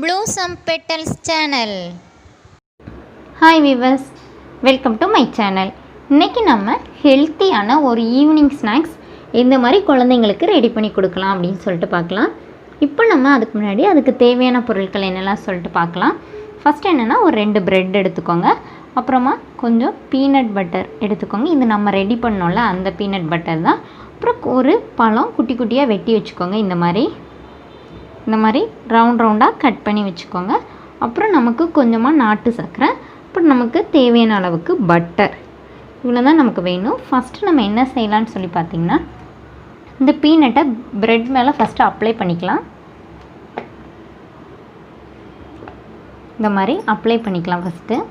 Blossom Petals channel. Hi viewers, welcome to my channel. இன்னைக்கு நம்ம ஹெல்த்தியான ஒரு ஈவினிங் ஸ்நாக்ஸ் இந்த மாதிரி குழந்தைங்களுக்கு ரெடி பண்ணி கொடுக்கலாம் அப்படின்னு சொல்லிட்டு பார்க்கலாம். இப்போ நம்ம அதுக்கு முன்னாடி அதுக்கு தேவையான பொருட்கள் என்னெல்லாம் சொல்லிட்டு பார்க்கலாம். ஃபஸ்ட்டு என்னென்னா ஒரு 2 பிரெட் எடுத்துக்கோங்க. அப்புறமா கொஞ்சம் பீனட் பட்டர் எடுத்துக்கோங்க. இது நம்ம ரெடி பண்ணோம்ல அந்த பீனட் பட்டர் தான். அப்புறம் ஒரு பழம் குட்டி குட்டியாக வெட்டி வச்சுக்கோங்க. இந்த மாதிரி ரவுண்டாக கட் பண்ணி வச்சுக்கோங்க. அப்புறம் நமக்கு கொஞ்சமாக நாட்டு சர்க்கரை, அப்புறம் நமக்கு தேவையான அளவுக்கு பட்டர், இவ்வளோ தான் நமக்கு வேணும். ஃபஸ்ட்டு நம்ம என்ன செய்யலான்னு சொல்லி பார்த்திங்கன்னா, இந்த பீனட்டை ப்ரெட் மேலே ஃபஸ்ட்டு அப்ளை பண்ணிக்கலாம். இந்த மாதிரி அப்ளை பண்ணிக்கலாம் ஃபஸ்ட்டு.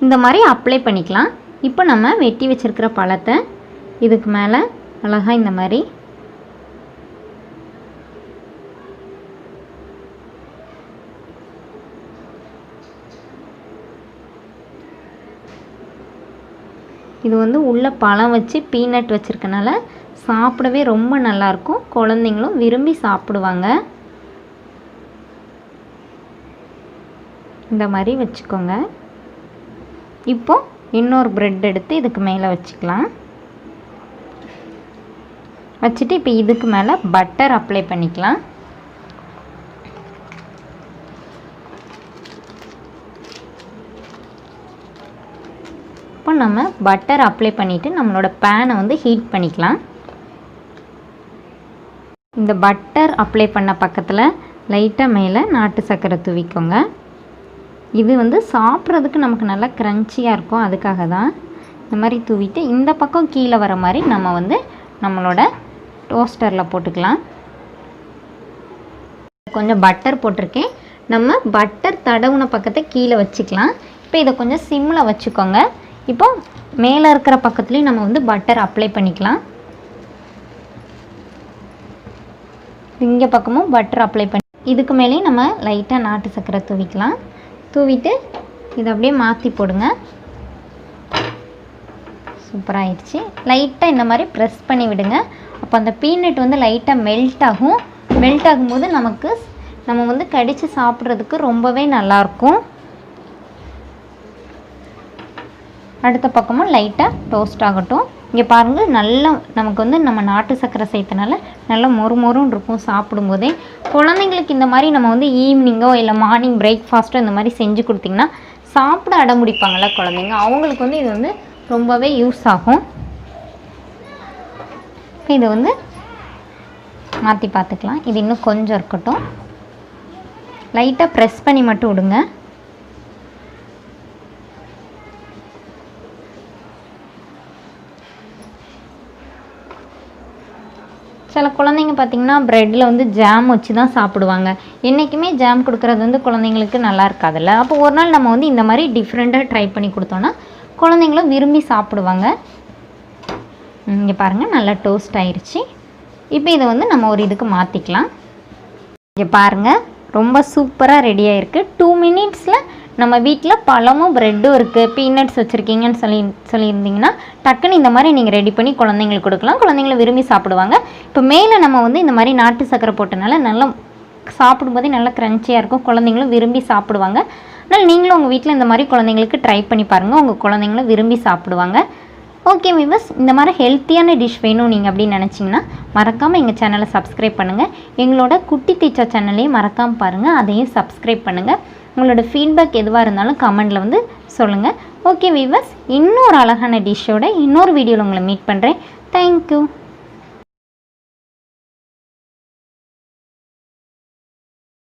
இந்த மாதிரி அப்ளை பண்ணிக்கலாம். இப்போ நம்ம வெட்டி வச்சுருக்கிற பழத்தை இதுக்கு மேலே அழகாக இந்த மாதிரி இது உள்ள பழம் வச்சு பீனட் வச்சுருக்கனால சாப்பிடவே ரொம்ப நல்லாயிருக்கும். குழந்தைங்களும் விரும்பி சாப்பிடுவாங்க. இந்த மாதிரி வச்சுக்கோங்க. இப்போ இன்னொரு ப்ரெட் எடுத்து இதுக்கு மேலே வச்சுக்கலாம். வச்சுட்டு இப்போ இதுக்கு மேலே பட்டர் அப்ளை பண்ணிக்கலாம். இப்போ நம்ம பட்டர் அப்ளை பண்ணிவிட்டு நம்மளோட பேனை ஹீட் பண்ணிக்கலாம். இந்த பட்டர் அப்ளை பண்ண பக்கத்தில் லைட்டாக மேலே நாட்டு சர்க்கரை தூவிக்கோங்க. இது சாப்பிட்றதுக்கு நமக்கு நல்லா க்ரன்ச்சியாக இருக்கும். அதுக்காக தான் இந்த மாதிரி தூவிட்டு இந்த பக்கம் கீழே வர மாதிரி நம்ம நம்மளோட டோஸ்டரில் போட்டுக்கலாம். கொஞ்சம் பட்டர் போட்டிருக்கேன். நம்ம பட்டர் தடவுன பக்கத்தை கீழே வச்சுக்கலாம். இப்போ இதை கொஞ்சம் சிம்மில் வச்சுக்கோங்க. இப்போ மேலே இருக்கிற பக்கத்துலேயும் நம்ம பட்டர் அப்ளை பண்ணிக்கலாம். இங்கே பக்கமும் பட்டர் அப்ளை பண்ணி இதுக்கு மேலேயும் நம்ம லைட்டாக நாட்டு சர்க்கரை தூவிக்கலாம். தூவிட்டு இதை அப்படியே மாற்றி போடுங்க. சூப்பராகிடுச்சு. லைட்டாக இந்த மாதிரி ப்ரெஸ் பண்ணி விடுங்க. அப்போ அந்த பீனட் லைட்டாக மெல்ட் ஆகும். மெல்ட் ஆகும்போது நம்ம கடித்து சாப்பிட்றதுக்கு ரொம்பவே நல்லாயிருக்கும். அடுத்த பக்கமும் லைட்டாக டோஸ்ட் ஆகட்டும். இங்கே பாருங்கள், நல்லா நமக்கு நம்ம நாட்டு சர்க்கரை சேர்த்தனால நல்லா மொறுன்னு இருக்கும் சாப்பிடும்போதே. குழந்தைங்களுக்கு இந்த மாதிரி நம்ம ஈவினிங்கோ இல்லை மார்னிங் பிரேக்ஃபாஸ்ட்டோ இந்த மாதிரி செஞ்சு கொடுத்திங்கன்னா சாப்பிட அடம்பிடிப்பாங்கள்ல குழந்தைங்க. அவங்களுக்கு இது ரொம்பவே யூஸ் ஆகும். இதை மாற்றி பார்த்துக்கலாம். இது இன்னும் கொஞ்சம் இருக்கட்டும். லைட்டாக ப்ரெஸ் பண்ணி மட்டும் விடுங்க. சில குழந்தைங்க பார்த்திங்கன்னா ப்ரெட்டில் ஜாம் வச்சு தான் சாப்பிடுவாங்க. என்றைக்குமே ஜாம் கொடுக்குறது குழந்தைங்களுக்கு நல்லா இருக்காதுல்ல. அப்போ ஒரு நாள் நம்ம இந்த மாதிரி டிஃப்ரெண்ட்டாக ட்ரை பண்ணி கொடுத்தோன்னா குழந்தைங்களும் விரும்பி சாப்பிடுவாங்க. இங்கே பாருங்கள், நல்லா டோஸ்ட் ஆயிடுச்சு. இப்போ இதை நம்ம ஒரு இதுக்கு மாற்றிக்கலாம். இங்கே பாருங்கள், ரொம்ப சூப்பராக ரெடி ஆகிருக்கு. 2 மினிட்ஸில் நம்ம வீட்டில் பழமும் ப்ரெட்டும் இருக்குது, பீனட்ஸ் வச்சுருக்கீங்கன்னு சொல்லியிருந்தீங்கன்னா டக்குன்னு இந்த மாதிரி நீங்கள் ரெடி பண்ணி குழந்தைங்களுக்கு கொடுக்கலாம். குழந்தைங்களை விரும்பி சாப்பிடுவாங்க. இப்போ மேலே நம்ம இந்த மாதிரி நாட்டு சர்க்கரை போட்டனால நல்லா சாப்பிடும்போதே நல்லா க்ரன்ச்சியாக இருக்கும். குழந்தைங்களும் விரும்பி சாப்பிடுவாங்க. அதனால் நீங்களும் உங்கள் வீட்டில் இந்த மாதிரி குழந்தைங்களுக்கு ட்ரை பண்ணி பாருங்கள். உங்கள் குழந்தைங்களும் விரும்பி சாப்பிடுவாங்க. ஓகே வியூவர்ஸ், இந்த மாதிரி ஹெல்த்தியான டிஷ் வேணும் நீங்கள் அப்படின்னு நினச்சிங்கன்னா மறக்காமல் எங்கள் சேனலை சப்ஸ்கிரைப் பண்ணுங்கள். எங்களோட குட்டி டீச்சர் சேனலையும் மறக்காமல் பாருங்கள், அதையும் சப்ஸ்கிரைப் பண்ணுங்கள். உங்களோட ஃபீட்பேக் எதுவாக இருந்தாலும் கமெண்டில் சொல்லுங்கள். ஓகே வியூவர்ஸ், இன்னொரு அழகான டிஷ்ஷோட இன்னொரு வீடியோவில் உங்களை மீட் பண்ணுறேன். தேங்க்யூ.